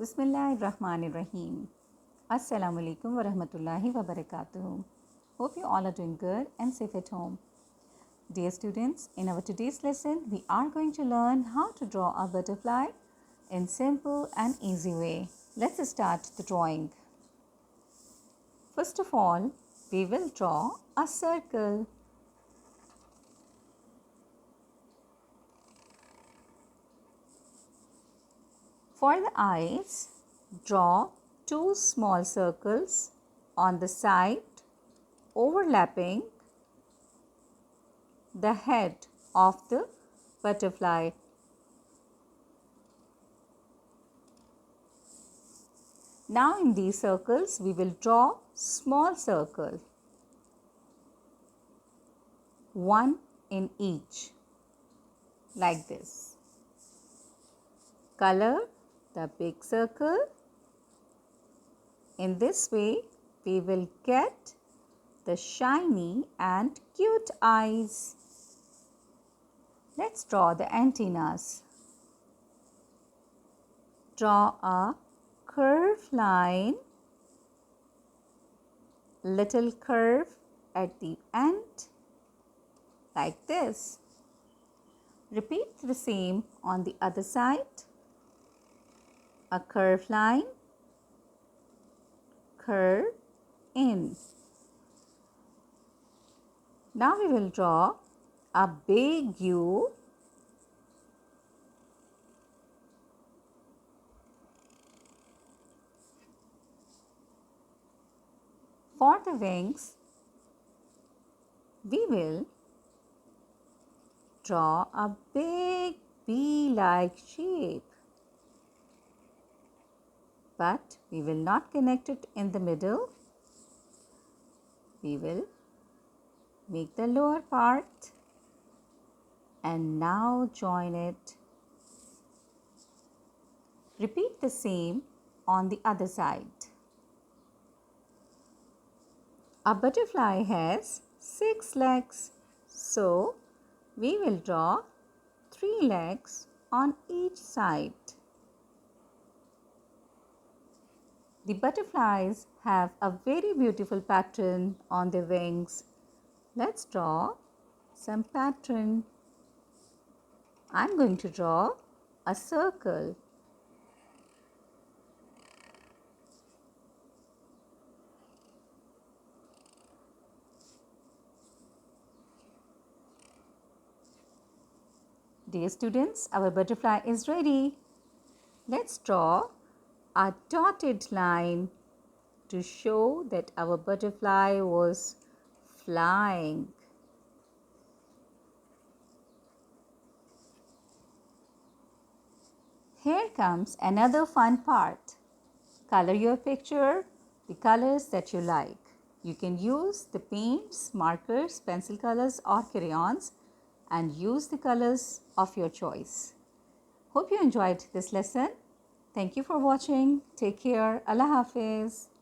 Bismillahirrahmanirrahim. Assalamu alaikum wa rahmatullahi wa barakatuh. Hope you all are doing good and safe at home. Dear students, in our today's lesson, we are going to learn how to draw a butterfly in simple and easy way. Let's start the drawing. First of all, we will draw a circle. For the eyes, draw two small circles on the side overlapping the head of the butterfly. Now in these circles, we will draw small circle, one in each, like this. Color the big circle. In this way, we will get the shiny and cute eyes. Let's draw the antennas. Draw a curved line, little curve at the end, like this. Repeat the same on the other side. A curved line, curve in. Now we will draw a big U for the wings. We will draw a big bee-like shape, but we will not connect it in the middle. We will make the lower part and now join it. Repeat the same on the other side. A butterfly has 6 legs, so we will draw 3 legs on each side. The butterflies have a very beautiful pattern on their wings. Let's draw some pattern. I'm going to draw a circle. Dear students, our butterfly is ready. Let's draw a dotted line to show that our butterfly was flying. Here comes another fun part. Color your picture the colors that you like. You can use the paints, markers, pencil colors or crayons and use the colors of your choice. Hope you enjoyed this lesson. Thank you for watching. Take care. Allah Hafiz.